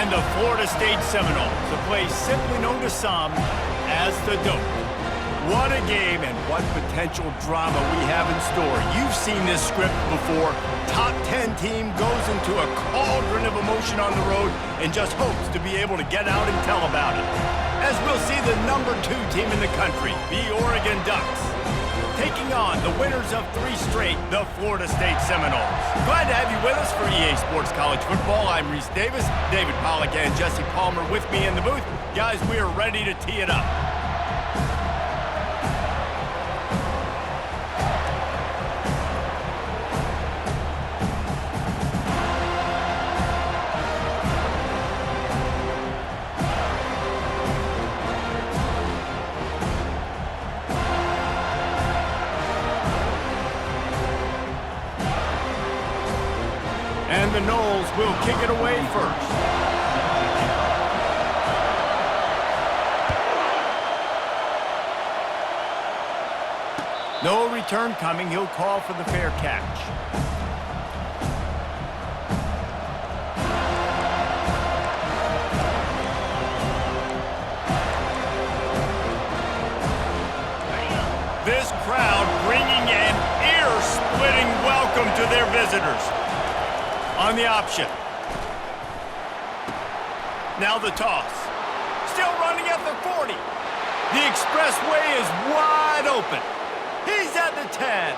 and the Florida State Seminoles, a place simply known to some as the Dope. What a game and what potential drama we have in store. You've seen this script before. Top 10 team goes into a cauldron of emotion on the road and just hopes to be able to get out and tell about it. As we'll see the number 2 team in the country, the Oregon Ducks, taking on the winners of 3 straight, the Florida State Seminoles. Glad to have you with us for EA Sports College Football. I'm Reese Davis, David Pollack and Jesse Palmer with me in the booth. Guys, we are ready to tee it up. And the Noles will kick it away first. No return coming. He'll call for the fair catch. This crowd bringing an ear-splitting welcome to their visitors. On the option. Now the toss. Still running at the 40. The expressway is wide open. He's at the 10.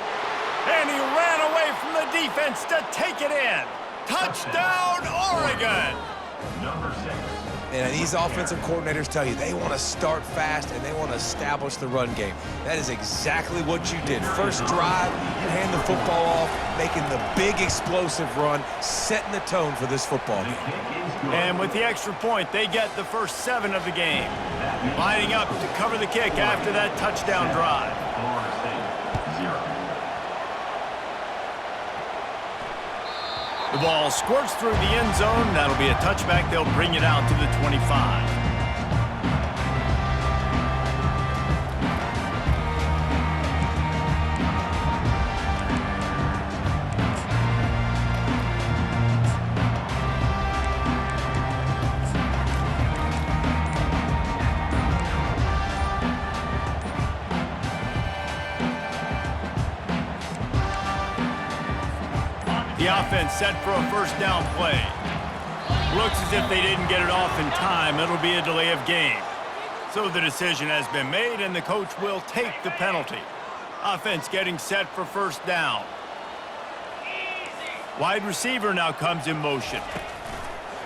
And he ran away from the defense to take it in. Touchdown, Oregon! Number 6. And these offensive coordinators tell you they want to start fast and they want to establish the run game. That is exactly what you did. First drive, you hand the football off, making the big explosive run, setting the tone for this football game. And with the extra point, they get the first 7 of the game. Lining up to cover the kick after that touchdown drive. Florida State, 0. The ball squirts through the end zone. That'll be a touchback. They'll bring it out to the 25. The offense set for a first down play. Looks as if they didn't get it off in time. It'll be a delay of game. So the decision has been made, and the coach will take the penalty. Offense getting set for first down. Wide receiver now comes in motion.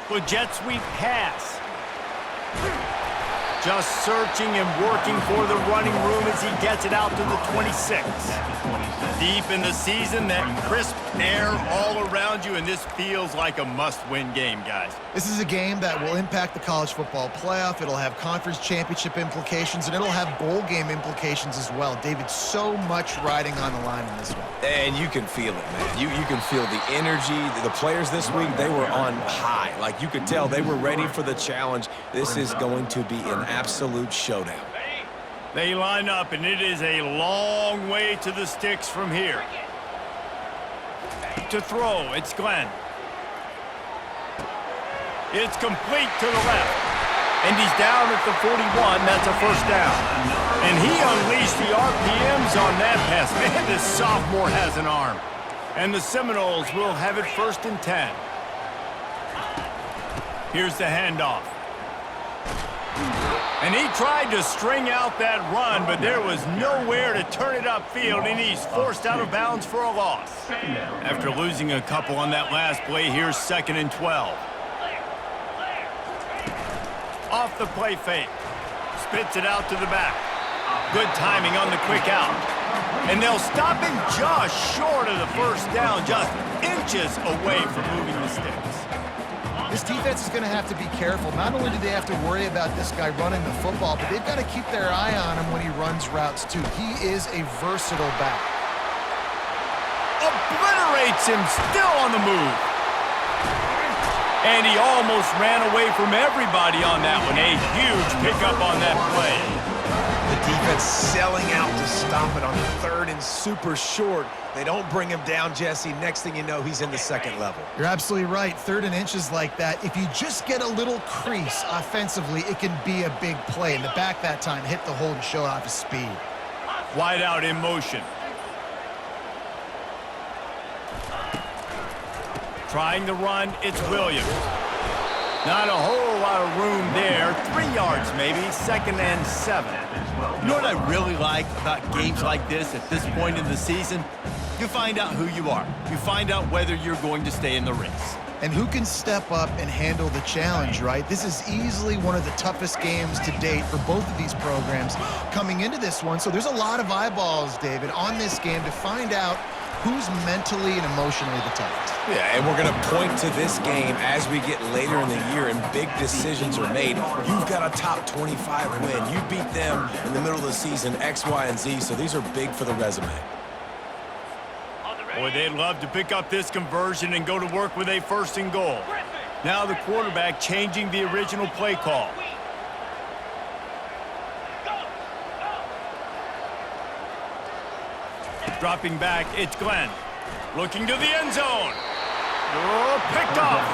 With jet sweep pass. Just searching and working for the running room as he gets it out to the 26. Deep in the season, that crisp air all around you, and this feels like a must-win game, guys. This is a game that will impact the college football playoff. It'll have conference championship implications, and it'll have bowl game implications as well. David, so much riding on the line in this one. And you can feel it, man. You can feel the energy. The players this week, they were on high. Like, you could tell they were ready for the challenge. This is going to be an absolute showdown. They line up, and it is a long way to the sticks from here. To throw, it's Glenn. It's complete to the left. And he's down at the 41. That's a first down. And he unleashed the RPMs on that pass. Man, this sophomore has an arm. And the Seminoles will have it first and 10. Here's the handoff. And he tried to string out that run, but there was nowhere to turn it upfield, and he's forced out of bounds for a loss. After losing a couple on that last play, here's 2nd and 12. Off the play fake. Spits it out to the back. Good timing on the quick out. And they'll stop him just short of the first down, just inches away from moving the sticks. This defense is going to have to be careful. Not only do they have to worry about this guy running the football, but they've got to keep their eye on him when he runs routes, too. He is a versatile back. Obliterates him, still on the move. And he almost ran away from everybody on that one. A huge pickup on that play. The defense selling out to stop it on the third and super short. They don't bring him down, Jesse. Next thing you know, he's in the second level. You're absolutely right. 3rd and inches like that, if you just get a little crease offensively, it can be a big play. And the back that time hit the hole and showed off his speed. Wide out in motion. Trying to run, it's Williams. Not a whole lot of room there. 3 yards maybe, 2nd and 7. You know what I really like about games like this at this point in the season? You find out who you are. You find out whether you're going to stay in the race. And who can step up and handle the challenge, right? This is easily one of the toughest games to date for both of these programs coming into this one. So there's a lot of eyeballs, David, on this game to find out who's mentally and emotionally the toughest. Yeah, and we're going to point to this game as we get later in the year and big decisions are made. You've got a top 25 win. You beat them in the middle of the season, X, Y, and Z, so these are big for the resume. Boy, they'd love to pick up this conversion and go to work with a 1st and goal. Now the quarterback changing the original play call. Dropping back, it's Glenn. Looking to the end zone. Oh, picked off.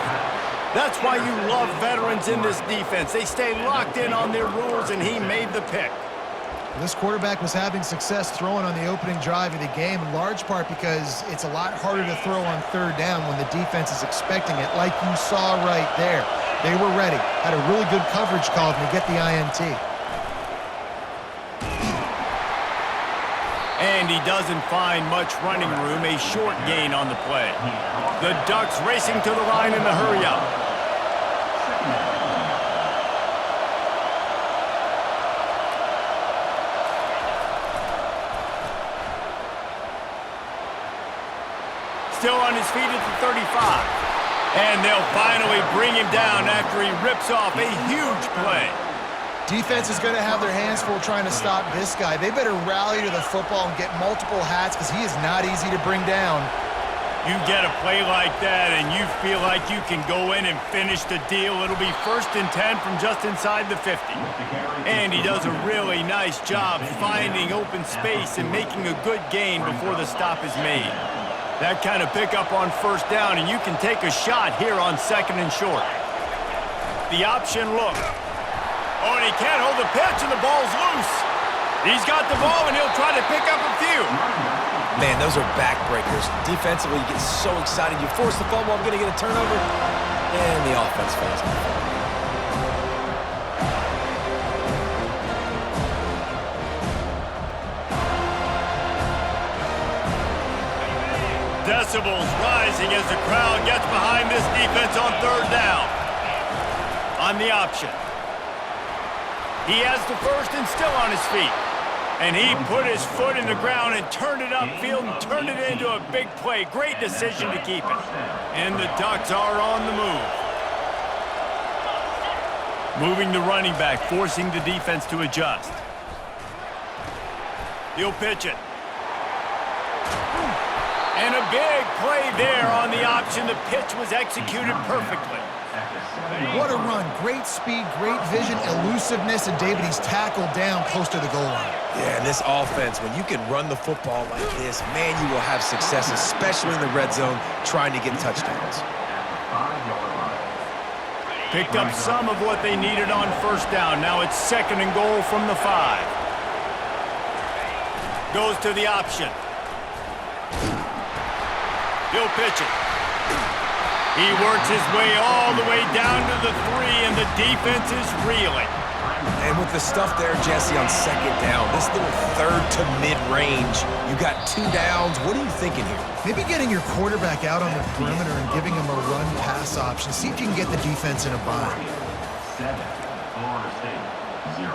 That's why you love veterans in this defense. They stay locked in on their rules, and he made the pick. This quarterback was having success throwing on the opening drive of the game, in large part because it's a lot harder to throw on 3rd down when the defense is expecting it, like you saw right there. They were ready, had a really good coverage call to get the INT. And he doesn't find much running room, a short gain on the play. The Ducks racing to the line in the hurry-up. Still on his feet at the 35. And they'll finally bring him down after he rips off a huge play. Defense is going to have their hands full trying to stop this guy. They better rally to the football and get multiple hats because he is not easy to bring down. You get a play like that and you feel like you can go in and finish the deal. It'll be 1st and 10 from just inside the 50. And he does a really nice job finding open space and making a good gain before the stop is made. That kind of pickup on 1st down, and you can take a shot here on 2nd and short. The option look. Oh, and he can't hold the pitch, and the ball's loose. He's got the ball, and he'll try to pick up a few. Man, those are backbreakers. Defensively, you get so excited. You force the fumble, I'm going to get a turnover, and the offense fails. Decibels rising as the crowd gets behind this defense on 3rd down. On the option. He has the 1st and still on his feet. And he put his foot in the ground and turned it upfield and turned it into a big play. Great decision to keep it. And the Ducks are on the move. Moving the running back, forcing the defense to adjust. He'll pitch it. And a big play there on the option. The pitch was executed perfectly. What a run. Great speed, great vision, elusiveness, and David, he's tackled down close to the goal line. Yeah, and this offense, when you can run the football like this, man, you will have success, especially in the red zone, trying to get touchdowns. Picked up some of what they needed on 1st down. Now it's 2nd and goal from the 5. Goes to the option. He'll pitch it. He works his way all the way down to the 3, and the defense is reeling. And with the stuff there, Jesse, on 2nd down, this little 3rd to mid-range, you got 2 downs. What are you thinking here? Maybe getting your quarterback out on the perimeter and giving him a run-pass option. See if you can get the defense in a bind. 7, Florida State, 0.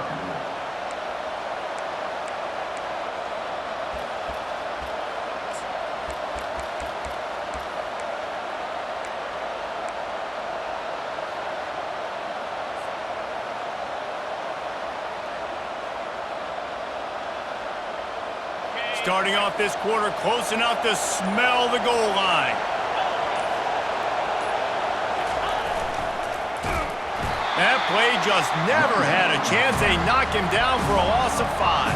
Starting off this quarter close enough to smell the goal line. That play just never had a chance. They knock him down for a loss of 5.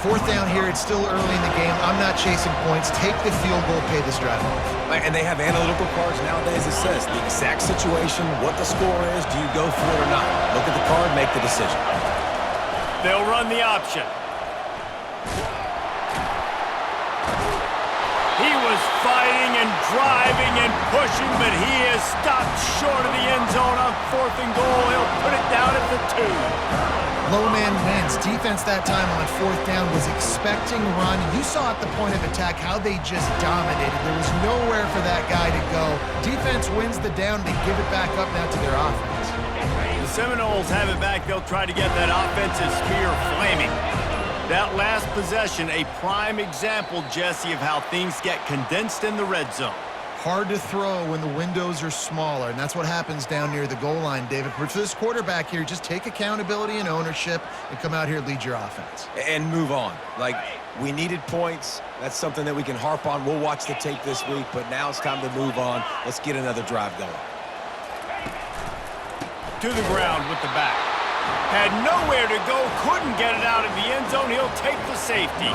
4th down here. It's still early in the game. I'm not chasing points. Take the field goal, pay this drive off. And they have analytical cards nowadays that says the exact situation, what the score is, do you go for it or not? Look at the card, make the decision. They'll run the option. He was fighting and driving and pushing, but he is stopped short of the end zone on 4th and goal. He'll put it down at the 2. Low man wins. Defense that time on 4th down was expecting run. You saw at the point of attack how they just dominated. There was nowhere for that guy to go. Defense wins the down. They give it back up now to their offense. The Seminoles have it back. They'll try to get that offensive spear flaming. That last possession, a prime example, Jesse, of how things get condensed in the red zone. Hard to throw when the windows are smaller, and that's what happens down near the goal line, David. But for this quarterback here, just take accountability and ownership and come out here and lead your offense. And move on. Like, we needed points. That's something that we can harp on. We'll watch the tape this week, but now it's time to move on. Let's get another drive going. To the ground with the back. Had nowhere to go, couldn't get it out of the end zone. He'll take the safety.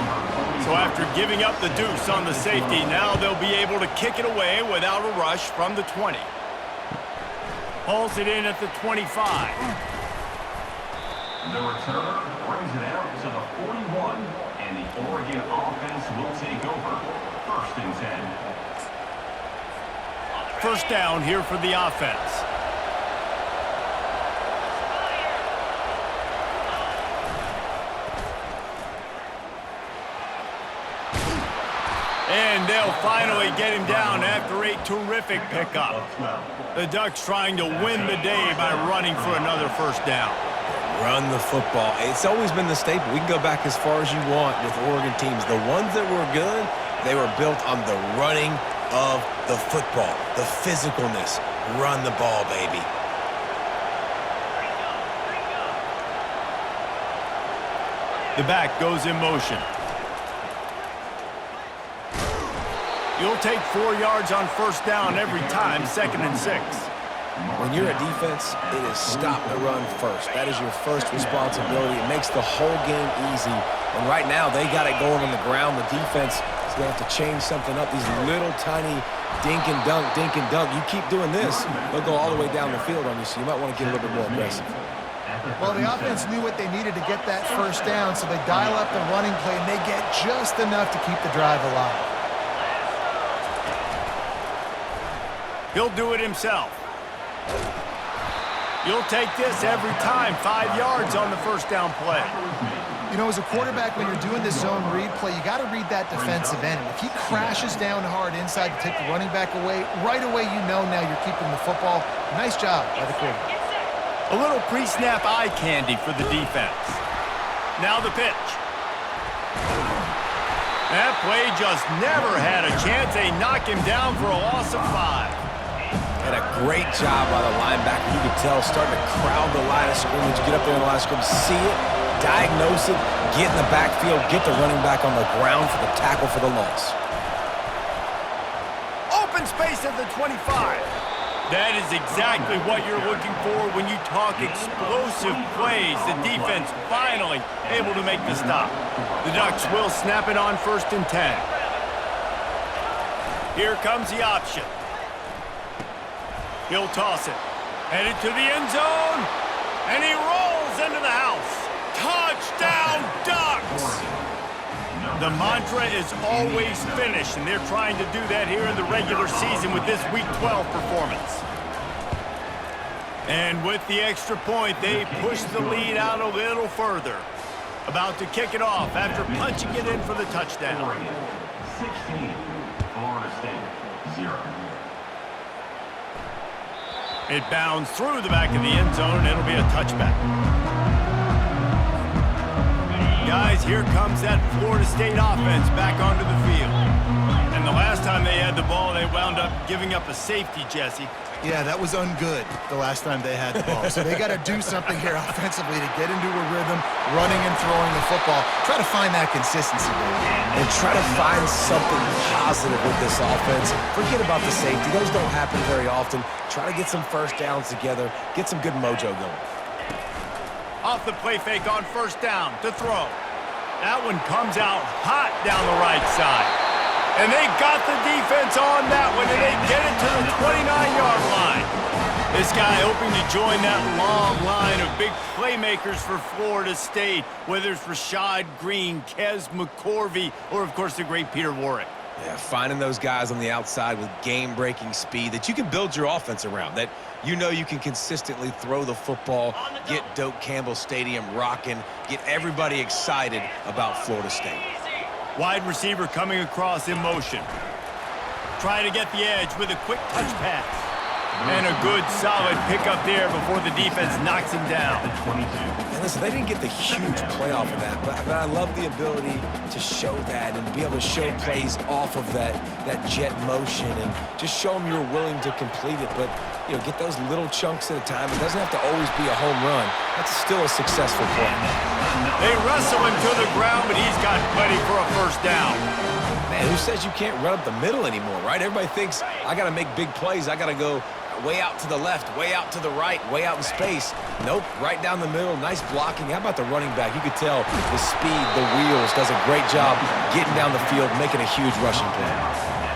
So after giving up the deuce on the safety, now they'll be able to kick it away without a rush from the 20. Hauls it in at the 25. The returner brings it out to the 41, and the Oregon offense will take over 1st and 10. 1st down here for the offense. And they'll finally get him down after a terrific pickup. The Ducks trying to win the day by running for another 1st down. Run the football. It's always been the staple. We can go back as far as you want with Oregon teams. The ones that were good, they were built on the running of the football, the physicalness. Run the ball, baby. The back goes in motion. You'll take 4 yards on 1st down every time, 2nd and 6. When you're a defense, it is stop the run first. That is your first responsibility. It makes the whole game easy. And right now, they got it going on the ground. The defense is going to have to change something up. These little tiny dink and dunk, dink and dunk. You keep doing this, they'll go all the way down the field on you, so you might want to get a little bit more aggressive. Well, the offense knew what they needed to get that 1st down, so they dial up the running play, and they get just enough to keep the drive alive. He'll do it himself. You'll take this every time, 5 yards on the 1st down play. You know, as a quarterback, when you're doing this zone read play, you got to read that defensive end. If he crashes down hard inside to take the running back away, right away you know now you're keeping the football. Nice job by the quarterback. A little pre-snap eye candy for the defense. Now the pitch. That play just never had a chance. They knock him down for a loss of 5. And a great job by the linebacker. You could tell, starting to crowd the line of scrimmage, get up there in the line of scrimmage, see it, diagnose it, get in the backfield, get the running back on the ground for the tackle for the loss. Open space at the 25. That is exactly what you're looking for when you talk explosive plays. The defense finally able to make the stop. The Ducks will snap it on 1st and 10. Here comes the option. He'll toss it. Headed to the end zone. And he rolls into the house. Touchdown, Ducks! The mantra is always finish, and they're trying to do that here in the regular season with this Week 12 performance. And with the extra point, they push the lead out a little further. About to kick it off after punching it in for the touchdown. 16, Florida State, 0. It bounds through the back of the end zone, and it'll be a touchback. Guys, here comes that Florida State offense back onto the field. And the last time they had the ball, they wound up giving up a safety, Jesse. Yeah, that was ungood the last time they had the ball. So they got to do something here offensively to get into a rhythm, running and throwing the football. Try to find that consistency, and try to find something positive with this offense. Forget about the safety. Those don't happen very often. Try to get some first downs together, get some good mojo going. Off the play fake on first down to throw. That one comes out hot down the right side. And they got the defense on that one, and they get it to the 29-yard line. This guy hoping to join that long line of big playmakers for Florida State, whether it's Rashad Green, Kez McCorvey, or, of course, the great Peter Warrick. Yeah, finding those guys on the outside with game-breaking speed that you can build your offense around, that you know you can consistently throw the football, get Doak Campbell Stadium rocking, get everybody excited about Florida State. Wide receiver coming across in motion. Trying to get the edge with a quick touch pass. And a good, solid pickup there before the defense knocks him down. And listen, they didn't get the huge play off of that, but I love the ability to show that and be able to show plays off of that jet motion and just show them you're willing to complete it. But, you know, get those little chunks at a time. It doesn't have to always be a home run. That's still a successful play. They wrestle him to the ground, but he's got plenty for a first down. Man, who says you can't run up the middle anymore, right? Everybody thinks, I got to make big plays. I got to go way out to the left, way out to the right, way out in space. Nope, right down the middle, nice blocking. How about the running back? You could tell the speed, the wheels, does a great job getting down the field, making a huge rushing play.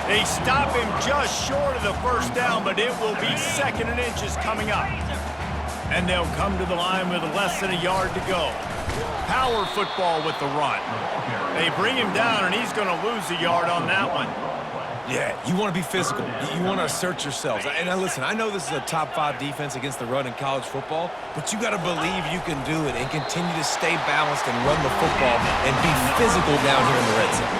They stop him just short of the first down, but it will be 2nd and inches coming up. And they'll come to the line with less than a yard to go. Power football with the run. They bring him down, and he's going to lose a yard on that one. Yeah, you want to be physical. You want to assert yourselves. And now listen, I know this is a top 5 defense against the run in college football, but you got to believe you can do it and continue to stay balanced and run the football and be physical down here in the red zone.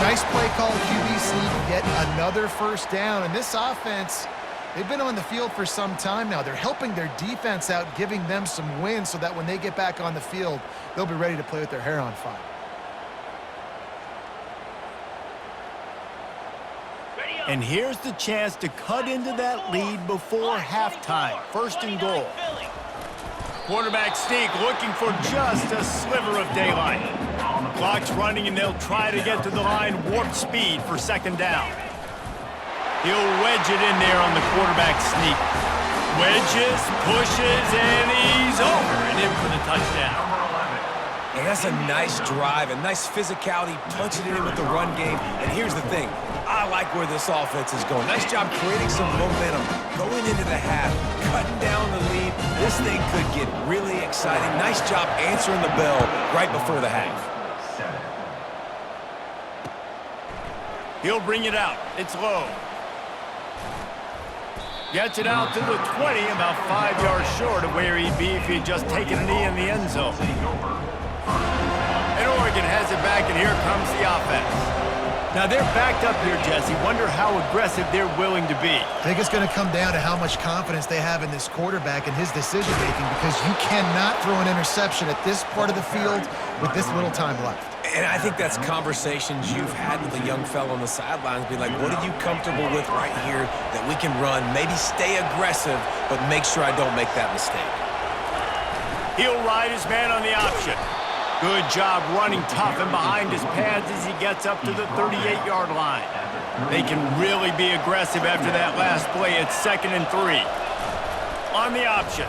Nice play call, QB sneak, yet another first down. And this offense, they've been on the field for some time now. They're helping their defense out, giving them some wins so that when they get back on the field, they'll be ready to play with their hair on fire. And here's the chance to cut into that lead before halftime. 1st and goal. Quarterback sneak looking for just a sliver of daylight. Clock's running, and they'll try to get to the line warp speed for 2nd down. He'll wedge it in there on the quarterback sneak. Wedges, pushes, and he's over and in for the touchdown. And that's a nice drive, a nice physicality, punching it in with the run game. And here's the thing, I like where this offense is going. Nice job creating some momentum, going into the half, cutting down the lead. This thing could get really exciting. Nice job answering the bell right before the half. He'll bring it out. It's low. Gets it out to the 20, about 5 yards short of where he'd be if he'd just taken a knee in the end zone. And Oregon has it back, and here comes the offense. Now they're backed up here, Jesse. Wonder how aggressive they're willing to be. I think it's going to come down to how much confidence they have in this quarterback and his decision-making, because you cannot throw an interception at this part of the field with this little time left. And I think that's conversations you've had with a young fellow on the sidelines, be like, what are you comfortable with right here that we can run? Maybe stay aggressive, but make sure I don't make that mistake. He'll ride his man on the option. Good job running tough and behind his pads as he gets up to the 38-yard line. They can really be aggressive after that last play. It's 2nd and 3. On the option.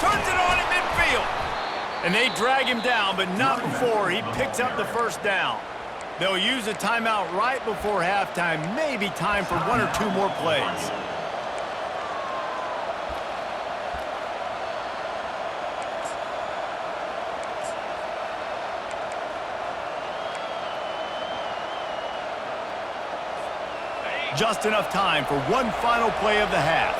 Turns it on in midfield. And they drag him down, but not before he picks up the first down. They'll use a timeout right before halftime. Maybe time for 1 or 2 more plays. Just enough time for one final play of the half.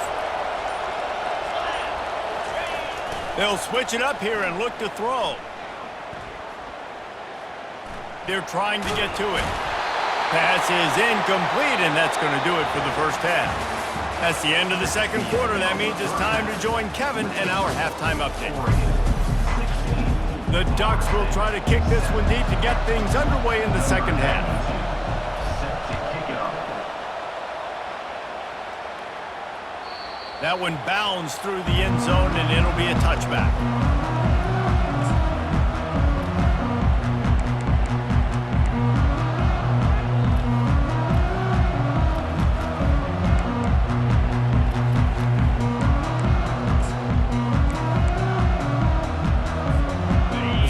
They'll switch it up here and look to throw. They're trying to get to it. Pass is incomplete, and that's going to do it for the first half. That's the end of the 2nd quarter. That means it's time to join Kevin and our halftime update. The Ducks will try to kick this one deep to get things underway in the second half. Set to kick it off. That one bounds through the end zone, and it'll be a touchback.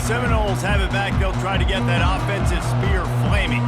Seminoles have it back. They'll try to get that offensive spear flaming.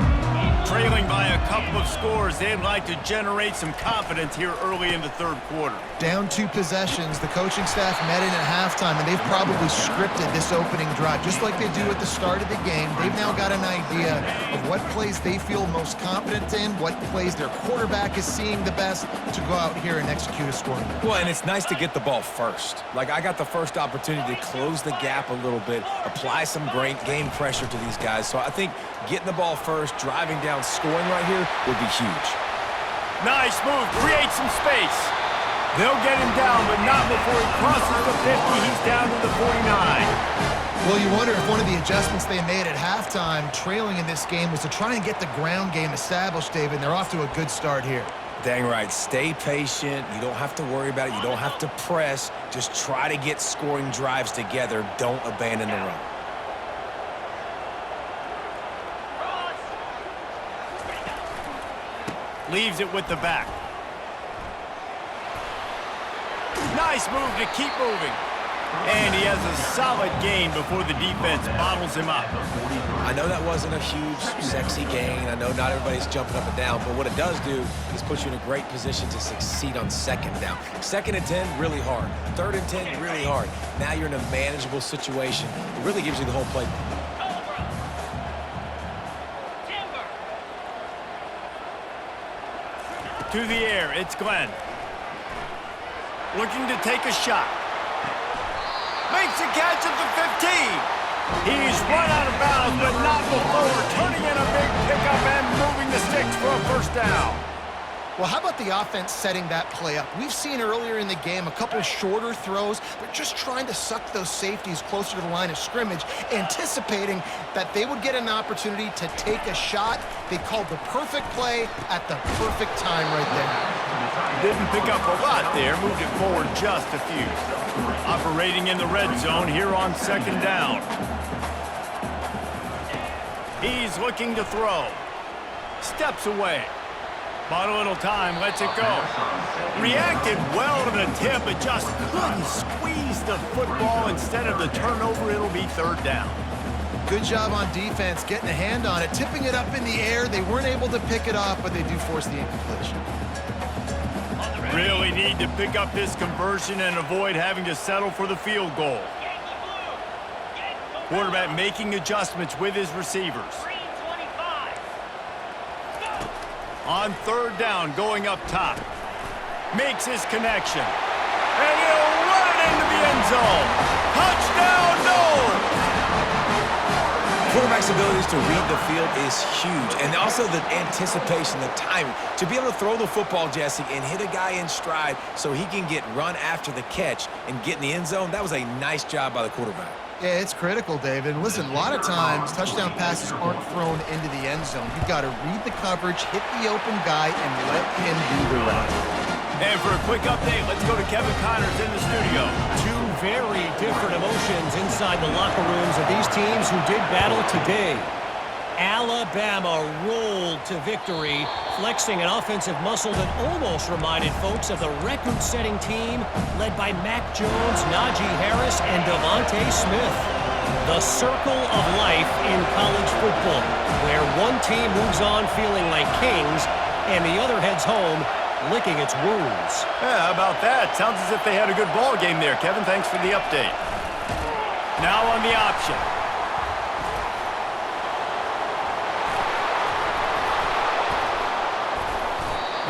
Trailing by a couple of scores, they'd like to generate some confidence here early in the third quarter. Down 2 possessions, the coaching staff met in at halftime, and they've probably scripted this opening drive, just like they do at the start of the game. They've now got an idea of what plays they feel most confident in, what plays their quarterback is seeing the best to go out here and execute a scoring. Well, and it's nice to get the ball first. Like, I got the first opportunity to close the gap a little bit, apply some great game pressure to these guys. So I think getting the ball first, driving down, scoring right here would be huge. Nice move, create some space. They'll get him down, but not before he crosses the 50. He's down to the 49. Well, you wonder if one of the adjustments they made at halftime, trailing in this game, was to try and get the ground game established, David, and they're off to a good start here. Dang right. Stay patient. You don't have to worry about it. You don't have to press. Just try to get scoring drives together. Don't abandon the run. Leaves it with the back. Nice move to keep moving. And he has a solid gain before the defense bottles him up. I know that wasn't a huge, sexy gain. I know not everybody's jumping up and down, but what it does do is put you in a great position to succeed on second down. 2nd and 10, really hard. 3rd and 10, really hard. Now you're in a manageable situation. It really gives you the whole playbook. To the air, it's Glenn. Looking to take a shot. Makes a catch at the 15. He's run out of bounds, but not before turning in a big pickup and moving the sticks for a first down. Well, how about the offense setting that play up? We've seen earlier in the game a couple shorter throws, but just trying to suck those safeties closer to the line of scrimmage, anticipating that they would get an opportunity to take a shot. They called the perfect play at the perfect time right there. Didn't pick up a lot there, moved it forward just a few. Operating in the red zone here on 2nd down. He's looking to throw. Steps away. Bought a little time, lets it go. Reacted well to the tip, but just couldn't squeeze the football. Instead of the turnover, it'll be 3rd down. Good job on defense, getting a hand on it, tipping it up in the air. They weren't able to pick it off, but they do force the incompletion. Really need to pick up this conversion and avoid having to settle for the field goal. Quarterback making adjustments with his receivers. On 3rd down, going up top. Makes his connection. And he'll run it into the end zone. Touchdown, Noles! Quarterback's abilities to read the field is huge. And also the anticipation, the timing. To be able to throw the football, Jesse, and hit a guy in stride so he can get run after the catch and get in the end zone, that was a nice job by the quarterback. Yeah, it's critical, David. Listen, a lot of times touchdown passes aren't thrown into the end zone. You've got to read the coverage, hit the open guy, and let him do the rest. And for a quick update, let's go to Kevin Connors in the studio. 2 very different emotions inside the locker rooms of these teams who did battle today. Alabama rolled to victory, flexing an offensive muscle that almost reminded folks of the record-setting team led by Mac Jones, Najee Harris, and Devontae Smith. The circle of life in college football, where one team moves on feeling like kings and the other heads home licking its wounds. Yeah, how about that? Sounds as if they had a good ball game there, Kevin. Thanks for the update. Now on the option.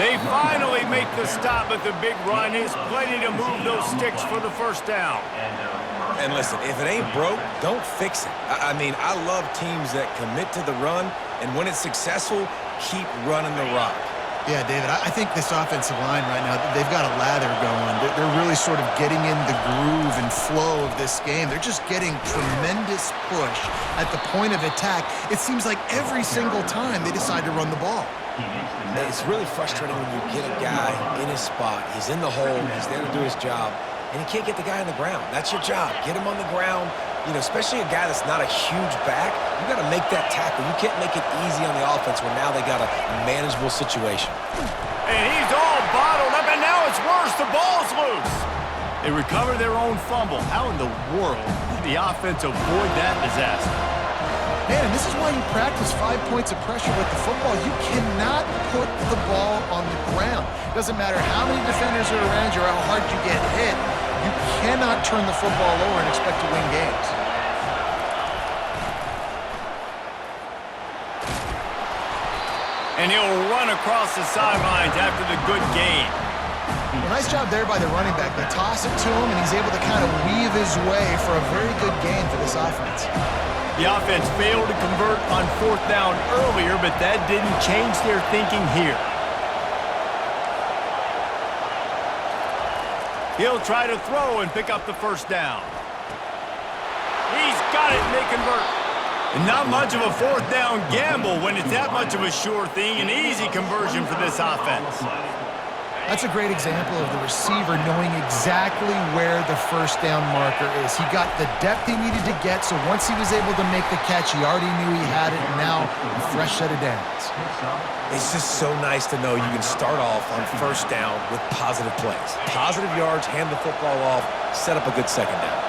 They finally make the stop, but the big run is plenty to move those sticks for the first down. And listen, if it ain't broke, don't fix it. I mean, I love teams that commit to the run, and when it's successful, keep running the rock. Yeah, David, I think this offensive line right now, they've got a lather going. They're really sort of getting in the groove and flow of this game. They're just getting tremendous push at the point of attack. It seems like every single time they decide to run the ball. It's really frustrating when you get a guy in his spot. He's in the hole. He's there to do his job. And he can't get the guy on the ground. That's your job. Get him on the ground. You know, especially a guy that's not a huge back. You got to make that tackle. You can't make it easy on the offense when now they got a manageable situation. And he's all bottled up, and now it's worse. The ball's loose. They recover their own fumble. How in the world did the offense avoid that disaster? Man, and this is why you practice 5 points of pressure with the football. You cannot put the ball on the ground. Doesn't matter how many defenders are around you or how hard you get hit. You cannot turn the football over and expect to win games. And he'll run across the sidelines after the good gain. Well, nice job there by the running back. They toss it to him, and he's able to kind of weave his way for a very good gain for this offense. The offense failed to convert on 4th down earlier, but that didn't change their thinking here. He'll try to throw and pick up the 1st down. He's got it, and they convert. And not much of a 4th down gamble when it's that much of a sure thing. An easy conversion for this offense. That's a great example of the receiver knowing exactly where the 1st down marker is. He got the depth he needed to get, so once he was able to make the catch, he already knew he had it, and now a fresh set of downs. It's just so nice to know you can start off on 1st down with positive plays. Positive yards, hand the football off, set up a good 2nd down.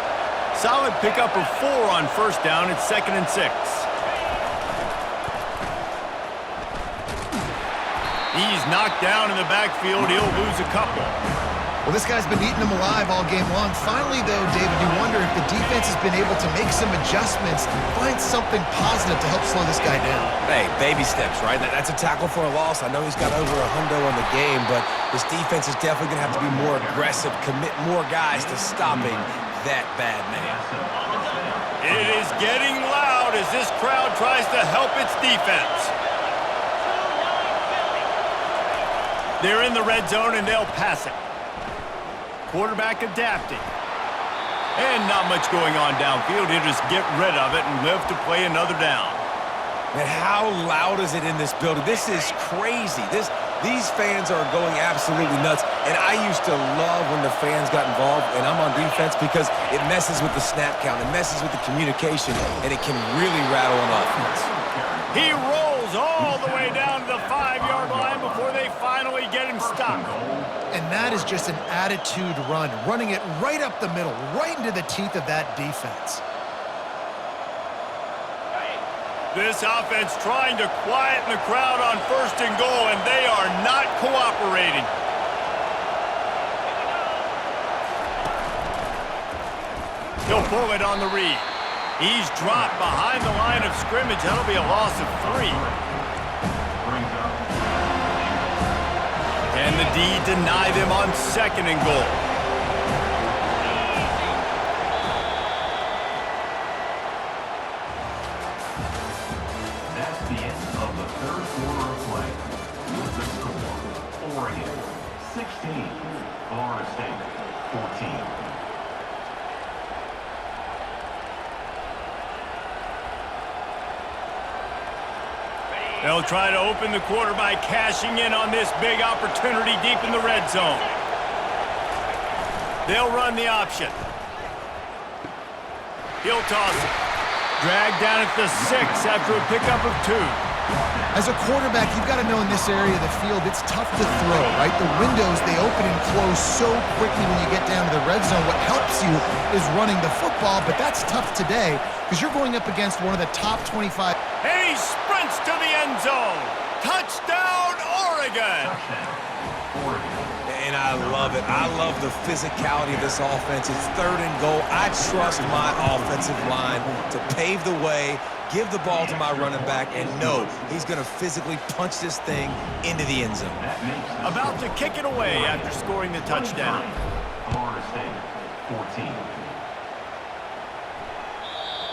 Solid pickup of 4 on 1st down. It's 2nd and 6. He's knocked down in the backfield. He'll lose a couple. Well, this guy's been eating them alive all game long. Finally, though, David, you wonder if the defense has been able to make some adjustments and find something positive to help slow this guy down. Hey, baby steps, right? That's a tackle for a loss. I know he's got over $100 on the game, but this defense is definitely going to have to be more aggressive, commit more guys to stopping that bad man. It is getting loud as this crowd tries to help its defense. They're in the red zone, and they'll pass it. Quarterback adapting. And not much going on downfield. He'll just get rid of it and live to play another down. Man, how loud is it in this building? This is crazy. These fans are going absolutely nuts. And I used to love when the fans got involved, and I'm on defense, because it messes with the snap count. It messes with the communication, and it can really rattle an offense. He rolls all the way down to the 5-yard line before they finally get him stopped. And that is just an attitude run, running it right up the middle, right into the teeth of that defense. This offense trying to quieten the crowd on 1st and goal, and they are not cooperating. He'll pull it on the read. He's dropped behind the line of scrimmage. That'll be a loss of 3. And the D deny them on 2nd and goal. That's the end of the 3rd quarter of play. With the score, Oregon 16, Florida State 14. They'll try to open the quarter by cashing in on this big opportunity deep in the red zone. They'll run the option. He'll toss it. Dragged down at the 6 after a pickup of 2. As a quarterback, you've got to know in this area of the field, it's tough to throw, right? The windows, they open and close so quickly when you get down to the red zone. What helps you is running the football, but that's tough today because you're going up against one of the top 25. And he sprints to the end zone. Touchdown, Oregon. And I love it. I love the physicality of this offense. It's 3rd and goal. I trust my offensive line to pave the way, give the ball to my running back, and know he's going to physically punch this thing into the end zone. About to kick it away after scoring the touchdown. Florida State 14.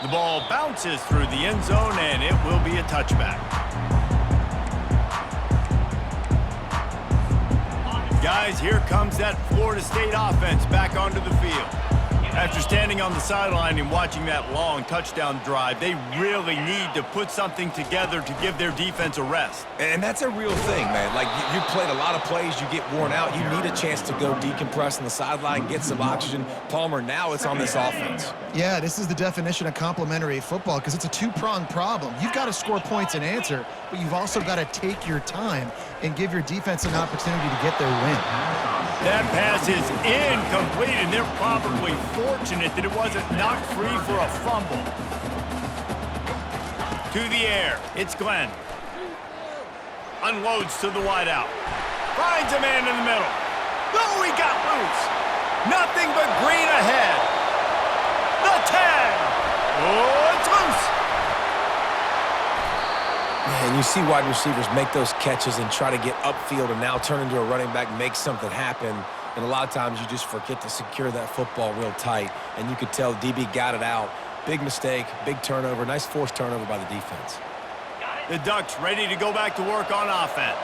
The ball bounces through the end zone, and it will be a touchback. Guys, here comes that Florida State offense back onto the field. After standing on the sideline and watching that long touchdown drive, they really need to put something together to give their defense a rest. And that's a real thing, man. Like, you played a lot of plays, you get worn out, you need a chance to go decompress on the sideline, get some oxygen. Palmer, now it's on this offense. Yeah, this is the definition of complementary football because it's a two-pronged problem. You've got to score points and answer, but you've also got to take your time and give your defense an opportunity to get their win. That pass is incomplete, and they're probably fortunate that it wasn't knocked free for a fumble. To the air, it's Glenn. Unloads to the wideout. Finds a man in the middle. Oh, he got loose. Nothing but green ahead. The tag. Oh, it's loose. Man, you see wide receivers make those catches and try to get upfield and now turn into a running back, make something happen. And a lot of times you just forget to secure that football real tight. And you could tell DB got it out. Big mistake, big turnover, nice forced turnover by the defense. The Ducks ready to go back to work on offense.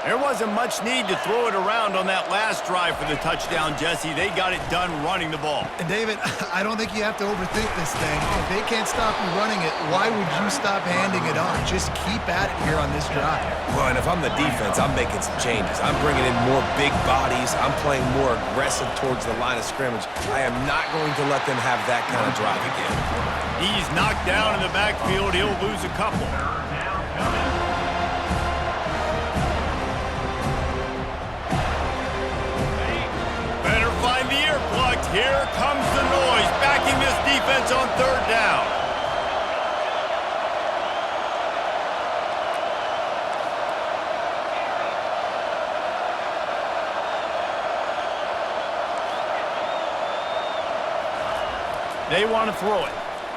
There wasn't much need to throw it around on that last drive for the touchdown, Jesse. They got it done running the ball. And David, I don't think you have to overthink this thing. If they can't stop you running it, why would you stop handing it off? Just keep at it here on this drive. Well, and if I'm the defense, I'm making some changes. I'm bringing in more big bodies. I'm playing more aggressive towards the line of scrimmage. I am not going to let them have that kind of drive again. He's knocked down in the backfield. He'll lose a couple. Better find the earplugs. Here comes the noise, backing this defense on third down. They want to throw it.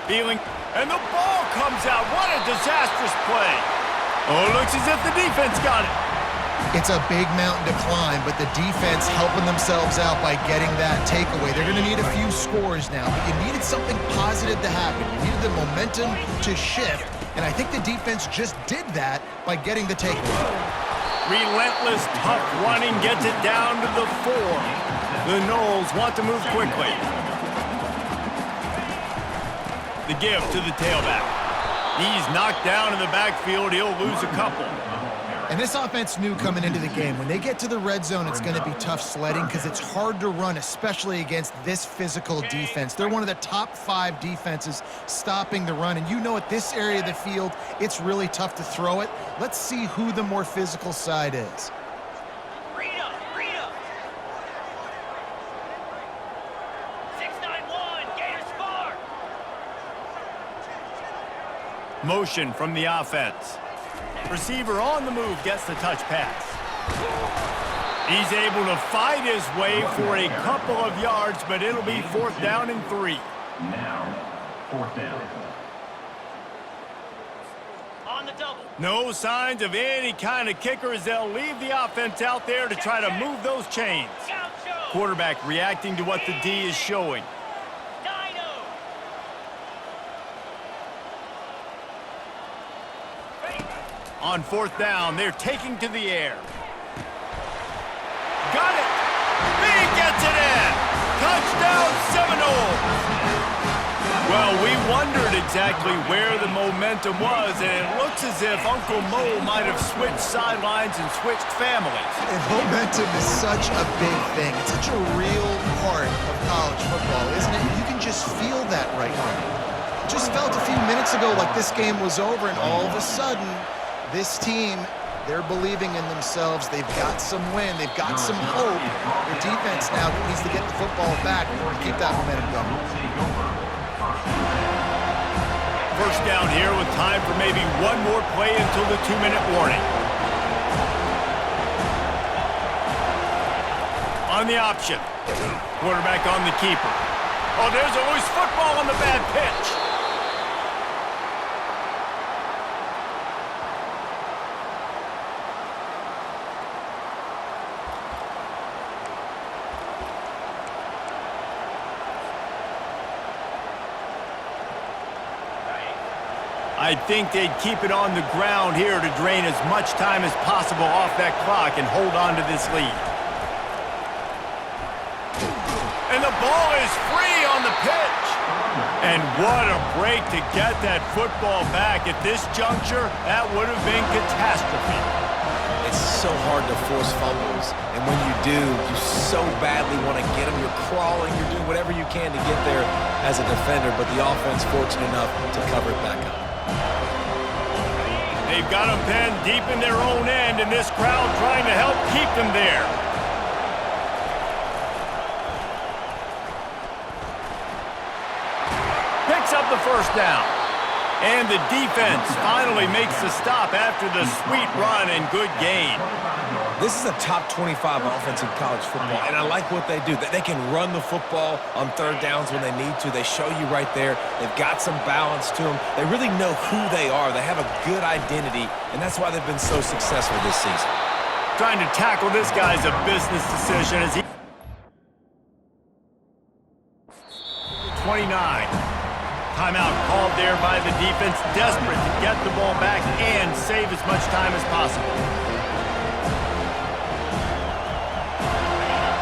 Feeling, and the ball comes out. What a disastrous play. Oh, looks as if the defense got it. It's a big mountain to climb, but the defense helping themselves out by getting that takeaway. They're going to need a few scores now, but you needed something positive to happen. You needed the momentum to shift, and I think the defense just did that by getting the takeaway. Relentless, tough running gets it down to the 4. The Noles want to move quickly. The give to the tailback. He's knocked down in the backfield. He'll lose a couple. And this offense knew coming into the game, when they get to the red zone, it's going to be tough sledding because it's hard to run, especially against this physical defense. They're one of the top 5 defenses stopping the run. And you know at this area of the field, it's really tough to throw it. Let's see who the more physical side is. Rita! 691, Gators far! Motion from the offense. Receiver on the move gets the touch pass. He's able to fight his way for a couple of yards, but it'll be 4th down and 3. Now, 4th down. On the double. No signs of any kind of kicker as they'll leave the offense out there to try to move those chains. Gaucho! Quarterback reacting to what the D is showing. Dino! On 4th down, they're taking to the air. Got it! He gets it in! Touchdown Seminoles! Well, we wondered exactly where the momentum was, and it looks as if Uncle Mo might have switched sidelines and switched families. And momentum is such a big thing. It's such a real part of college football, isn't it? You can just feel that right now. Just felt a few minutes ago like this game was over, and all of a sudden, this team, they're believing in themselves. They've got some win. They've got some hope. Their defense now needs to get the football back and keep that momentum going. First down here with time for maybe one more play until the 2-minute warning. On the option. Quarterback on the keeper. Oh, there's a loose football on the bad pitch. I think they'd keep it on the ground here to drain as much time as possible off that clock and hold on to this lead. And the ball is free on the pitch. And what a break to get that football back. At this juncture, that would have been catastrophe. It's so hard to force fumbles, and when you do, you so badly want to get them. You're crawling, you're doing whatever you can to get there as a defender, but the offense fortunate enough to cover it back up. They've got them pinned deep in their own end, and this crowd trying to help keep them there. Picks up the first down. And the defense finally makes the stop after the sweet run and good gain. This is a top 25 offense in college football, and I like what they do. They can run the football on third downs when they need to. They show you right there. They've got some balance to them. They really know who they are. They have a good identity, and that's why they've been so successful this season. Trying to tackle this guy's a business decision as he... 29. Timeout called there by the defense, desperate to get the ball back and save as much time as possible.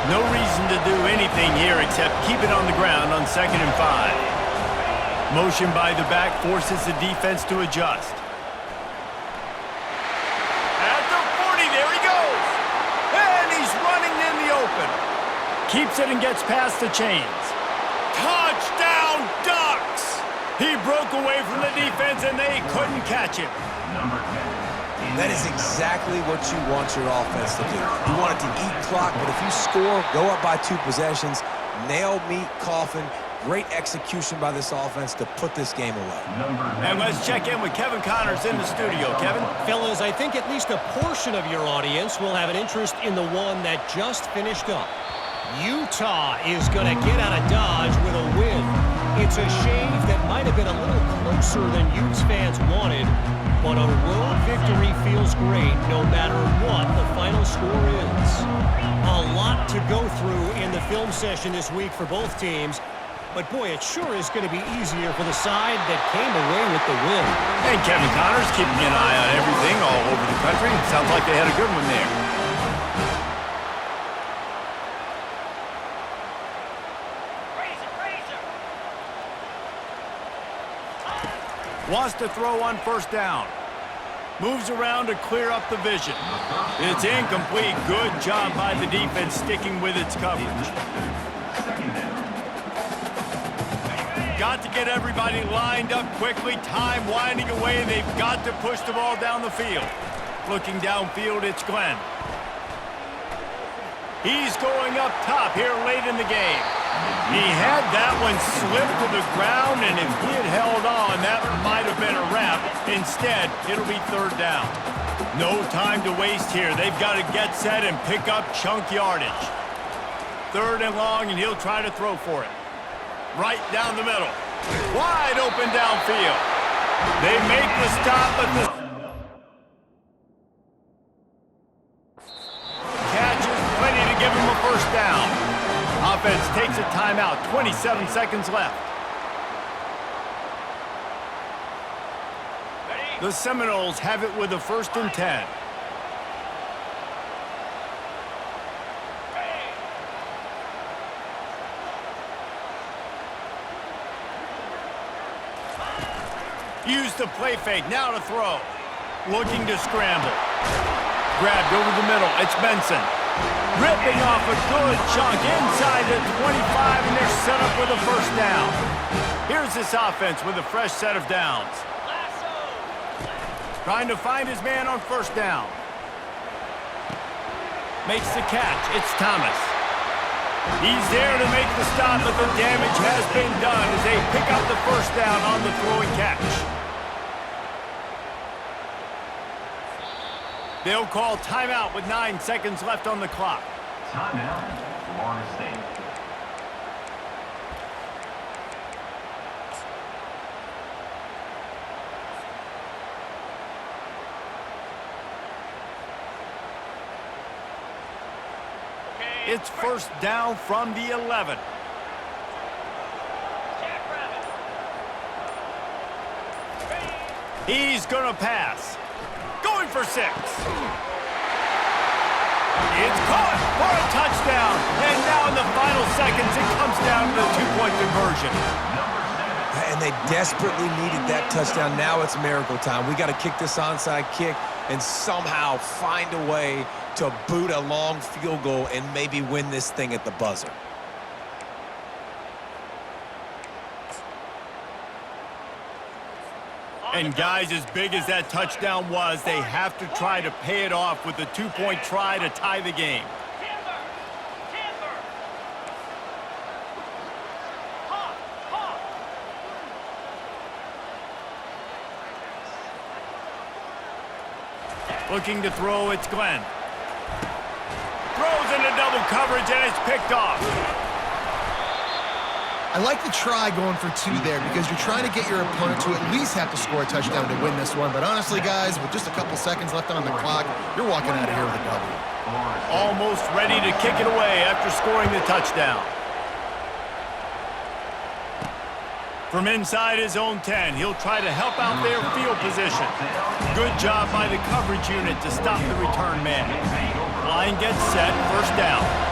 No reason to do anything here except keep it on the ground on 2nd and 5. Motion by the back forces the defense to adjust. At the 40, there he goes! And he's running in the open. Keeps it and gets past the chains. Touchdown, Ducks! He broke away from the defense, and they couldn't catch him. That is exactly what you want your offense to do. You want it to eat clock, but if you score, go up by 2 possessions, nail, meet, coffin, great execution by this offense to put this game away. And let's check in with Kevin Connors in the studio. Kevin? Fellas, I think at least a portion of your audience will have an interest in the one that just finished up. Utah is going to get out of Dodge with a win. It's a shave that might have been a little closer than Utes fans wanted, but a road victory feels great no matter what the final score is. A lot to go through in the film session this week for both teams, but boy, it sure is going to be easier for the side that came away with the win. And Kevin Connors keeping an eye on everything all over the country. Sounds like they had a good one there. Wants to throw on first down. Moves around to clear up the vision. It's incomplete. Good job by the defense sticking with its coverage. Got to get everybody lined up quickly. Time winding away. They've got to push the ball down the field. Looking downfield, it's Glenn. He's going up top here late in the game. He had that one slip to the ground, and if he had held on, that might have been a wrap. Instead, it'll be third down. No time to waste here. They've got to get set and pick up chunk yardage. Third and long, and he'll try to throw for it. Right down the middle. Wide open downfield. They make the stop, but the catch is plenty to give him a first down. Offense takes a timeout. 27 seconds left. The Seminoles have it with a 1st and 10. Use the play fake. Now to throw. Looking to scramble. Grabbed over the middle. It's Benson. Ripping off a good chunk inside the 25, and they're set up with a first down. Here's this offense with a fresh set of downs. Trying to find his man on first down. Makes the catch. It's Thomas. He's there to make the stop, but the damage has been done as they pick up the first down on the throw and catch. They'll call timeout with 9 seconds left on the clock. Timeout, Florida State. It's first down from the 11. He's going to pass. Going for 6. It's caught for a touchdown. And now in the final seconds, it comes a two-point conversion. And they desperately needed that touchdown. Now it's miracle time. We got to kick this onside kick and somehow find a way to boot a long field goal and maybe win this thing at the buzzer. And guys, as big as that touchdown was, they have to try to pay it off with a two-point try to tie the game. Timber! Timber! Hawk! Hawk! Looking to throw, it's Glenn. Throws into double coverage, and it's picked off. I like the try going for two there because you're trying to get your opponent to at least have to score a touchdown to win this one. But honestly, guys, with just a couple seconds left on the clock, you're walking out of here with a W. Almost ready to kick it away after scoring the touchdown. From inside his own 10, he'll try to help out their field position. Good job by the coverage unit to stop the return man. Line gets set, first down.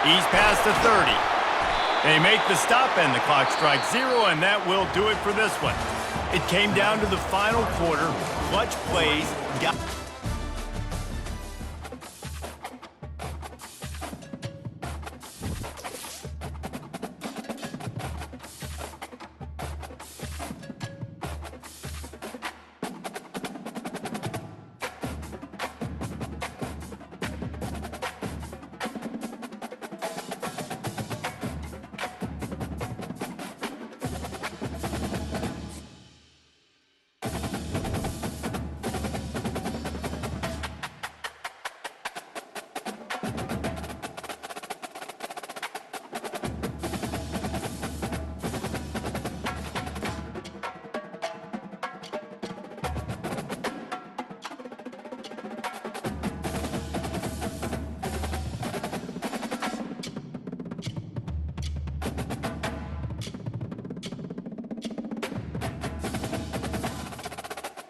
He's past the 30. They make the stop and the clock strikes 0, and that will do it for this one. It came down to the final quarter. Clutch plays got...